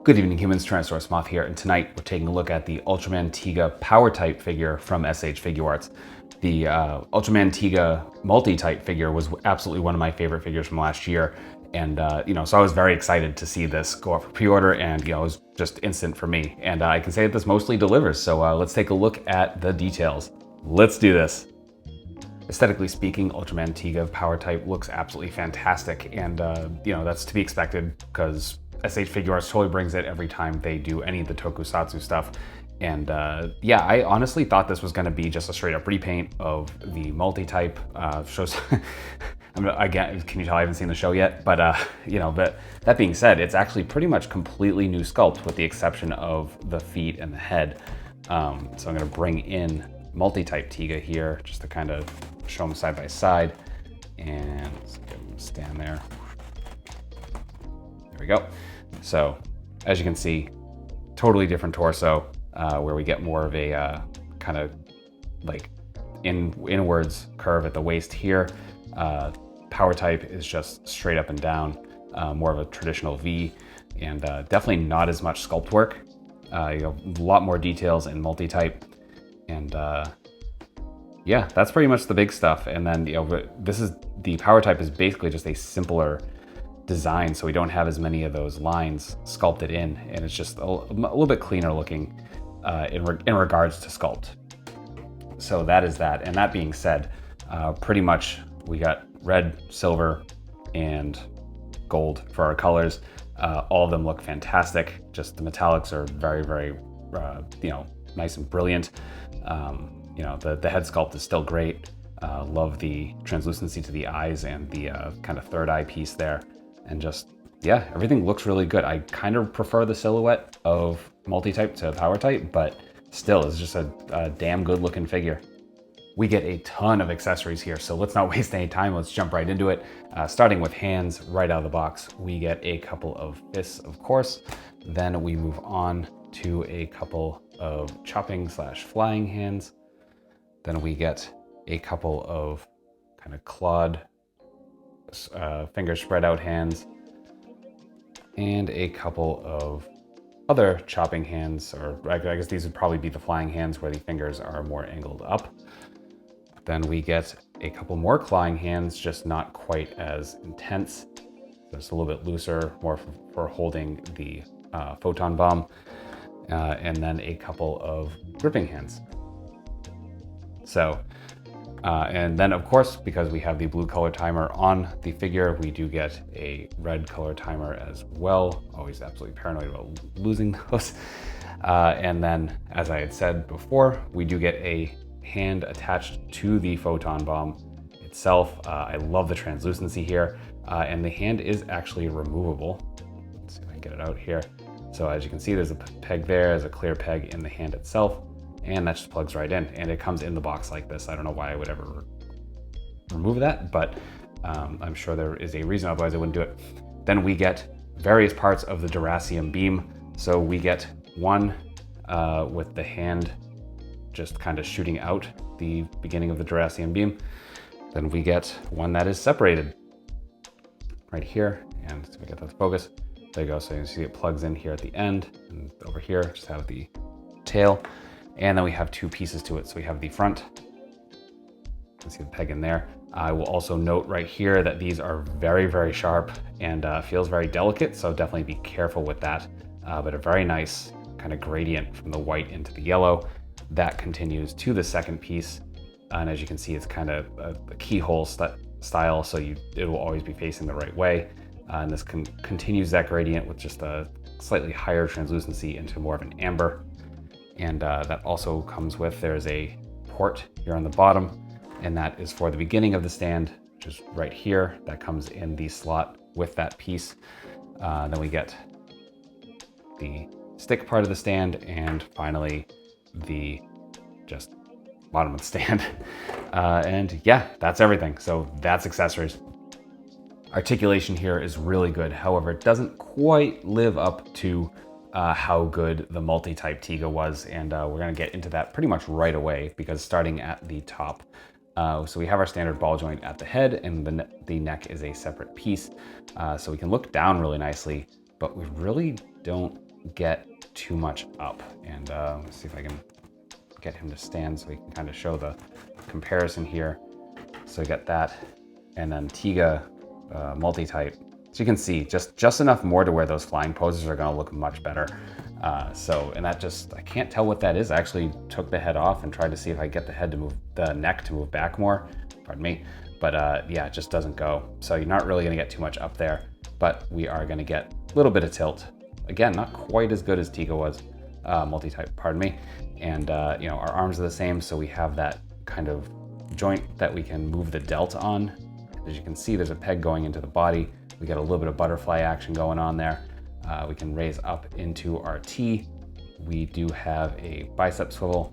Good evening humans, Tyrannosaurusmoth here, and tonight we're taking a look at the Ultraman Tiga power type figure from SH Figuarts. The Ultraman Tiga multi-type figure was absolutely one of my favorite figures from last year, and so I was very excited to see this go up for pre-order, and it was just instant for me. And I can say that this mostly delivers, so let's take a look at the details. Let's do this. Aesthetically speaking, Ultraman Tiga power type looks absolutely fantastic, and that's to be expected because SH Figuarts totally brings it every time they do any of the tokusatsu stuff. And yeah, I honestly thought this was going to be just a straight up repaint of the multi-type shows. Again, can you tell I haven't seen the show yet? But but that being said, it's actually pretty much completely new sculpt with the exception of the feet and the head. So I'm going to bring in multi-type Tiga here just to kind of show them side by side, and let's get them to stand there. There we go. So as you can see, totally different torso, where we get more of a kind of like inwards curve at the waist here. Power type is just straight up and down, more of a traditional V, and definitely not as much sculpt work. A lot more details in multi-type, and yeah, that's pretty much the big stuff. And then the power type is basically just a simpler design, so we don't have as many of those lines sculpted in, and it's just a little bit cleaner looking in regards to sculpt. So that is that. And that being said, pretty much we got red, silver, and gold for our colors. All of them look fantastic. Just the metallics are very, very nice and brilliant. The head sculpt is still great. Love the translucency to the eyes and the kind of third eye piece there. And just, yeah, everything looks really good. I kind of prefer the silhouette of multi-type to power type, but still, it's just a damn good looking figure. We get a ton of accessories here, so let's not waste any time. Let's jump right into it. Starting with hands right out of the box, we get a couple of fists, of course. Then we move on to a couple of chopping/flying hands. Then we get a couple of kind of clawed finger spread out hands, and a couple of other chopping hands, or I guess these would probably be the flying hands where the fingers are more angled up. Then we get a couple more clawing hands, just not quite as intense, just a little bit looser, more for holding the photon bomb, and then a couple of gripping hands. So and then of course, because we have the blue color timer on the figure, we do get a red color timer as well. Always absolutely paranoid about losing those. And then, as I had said before, we do get a hand attached to the photon bomb itself. I love the translucency here, and the hand is actually removable. Let's see if I can get it out here. So as you can see, there's a peg there, there's a clear peg in the hand itself, and that just plugs right in, and it comes in the box like this. I don't know why I would ever remove that, but I'm sure there is a reason, otherwise I wouldn't do it. Then we get various parts of the Duracium beam. So we get one with the hand just kind of shooting out the beginning of the Duracium beam. Then we get one that is separated right here, and so we get that to focus. There you go, so you see it plugs in here at the end, and over here just have the tail. And then we have two pieces to it. So we have the front, you can see the peg in there. I will also note right here that these are very, very sharp and feels very delicate. So definitely be careful with that. But a very nice kind of gradient from the white into the yellow. That continues to the second piece. And as you can see, it's kind of a keyhole style. So it will always be facing the right way. And this continues that gradient with just a slightly higher translucency into more of an amber. And that also comes with, there's a port here on the bottom, and that is for the beginning of the stand, which is right here. That comes in the slot with that piece. Then we get the stick part of the stand, and finally the just bottom of the stand. And yeah, that's everything. So that's accessories. Articulation here is really good. However, it doesn't quite live up to how good the multi-type Tiga was, and we're going to get into that pretty much right away, because starting at the top, so we have our standard ball joint at the head, and the neck is a separate piece, so we can look down really nicely, but we really don't get too much up. And let's see if I can get him to stand so we can kind of show the comparison here. So we got that, and then Tiga multi-type. So you can see just enough more to where those flying poses are gonna look much better. And that just, I can't tell what that is. I actually took the head off and tried to see if I get the neck to move back more, pardon me. But yeah, it just doesn't go. So you're not really gonna get too much up there, but we are gonna get a little bit of tilt. Again, not quite as good as Tiga was, multi-type, pardon me. And you know, our arms are the same, so we have that kind of joint that we can move the delt on. As you can see, there's a peg going into the body. We got a little bit of butterfly action going on there. We can raise up into our T. We do have a bicep swivel.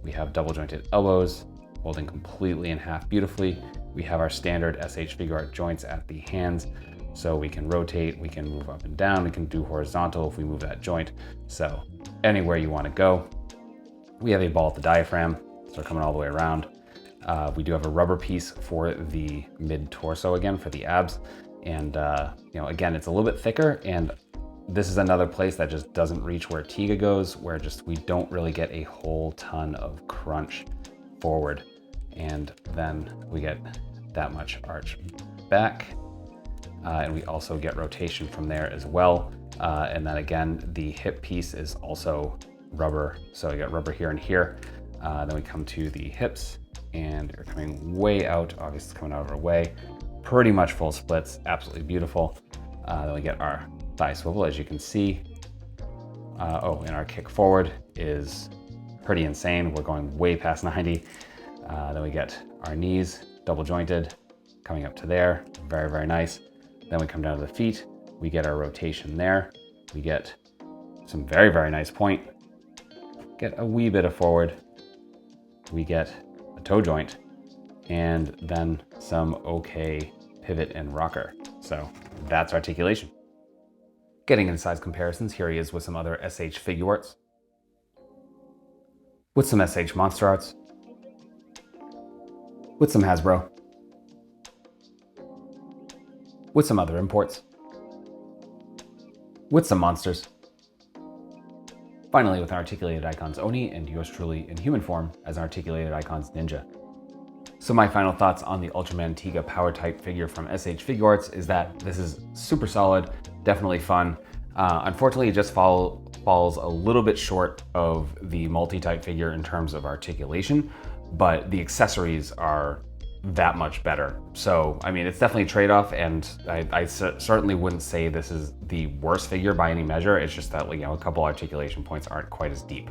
We have double jointed elbows, holding completely in half beautifully. We have our standard SH Figuart joints at the hands. So we can rotate, we can move up and down, we can do horizontal if we move that joint. So anywhere you want to go. We have a ball at the diaphragm, so coming all the way around. We do have a rubber piece for the mid torso again, for the abs. And you know, again, it's a little bit thicker, and this is another place that just doesn't reach where Tiga goes, where we don't really get a whole ton of crunch forward. And then we get that much arch back. And we also get rotation from there as well. And then again, the hip piece is also rubber. So you got rubber here and here. Then we come to the hips, and they're coming way out. Obviously it's coming out of our way. Pretty much full splits, absolutely beautiful. Then we get our thigh swivel, as you can see. And our kick forward is pretty insane. We're going way past 90. Then we get our knees double jointed, coming up to there. Very, very nice. Then we come down to the feet. We get our rotation there. We get some very, very nice point. Get a wee bit of forward. We get a toe joint, and then some okay pivot and rocker. So that's articulation. Getting into size comparisons, here he is with some other SH Figuarts, with some SH Monster Arts, with some Hasbro, with some other imports, with some monsters. Finally, with an Articulated Icons Oni, and yours truly in human form as an Articulated Icons Ninja. So my final thoughts on the Ultraman Tiga power type figure from SH Figuarts is that this is super solid, definitely fun. Unfortunately, it just falls a little bit short of the multi-type figure in terms of articulation, but the accessories are that much better. So, I mean, it's definitely a trade-off, and I certainly wouldn't say this is the worst figure by any measure. It's just that, you know, a couple articulation points aren't quite as deep.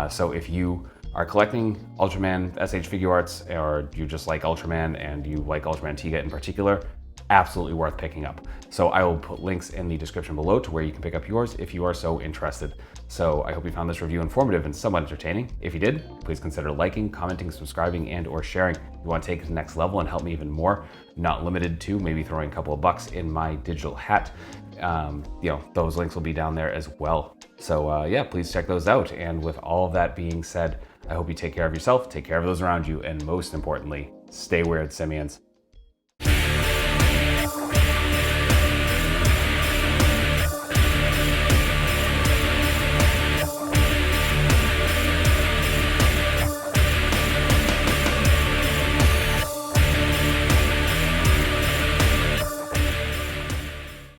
So if you are collecting Ultraman SH Figuarts, or you just like Ultraman and you like Ultraman Tiga in particular, absolutely worth picking up. So I will put links in the description below to where you can pick up yours if you are so interested. So I hope you found this review informative and somewhat entertaining. If you did, please consider liking, commenting, subscribing, and or sharing. If you want to take it to the next level and help me even more, not limited to maybe throwing a couple of bucks in my digital hat. You know, those links will be down there as well. So yeah, please check those out. And with all of that being said, I hope you take care of yourself, take care of those around you, and most importantly, stay weird, simians.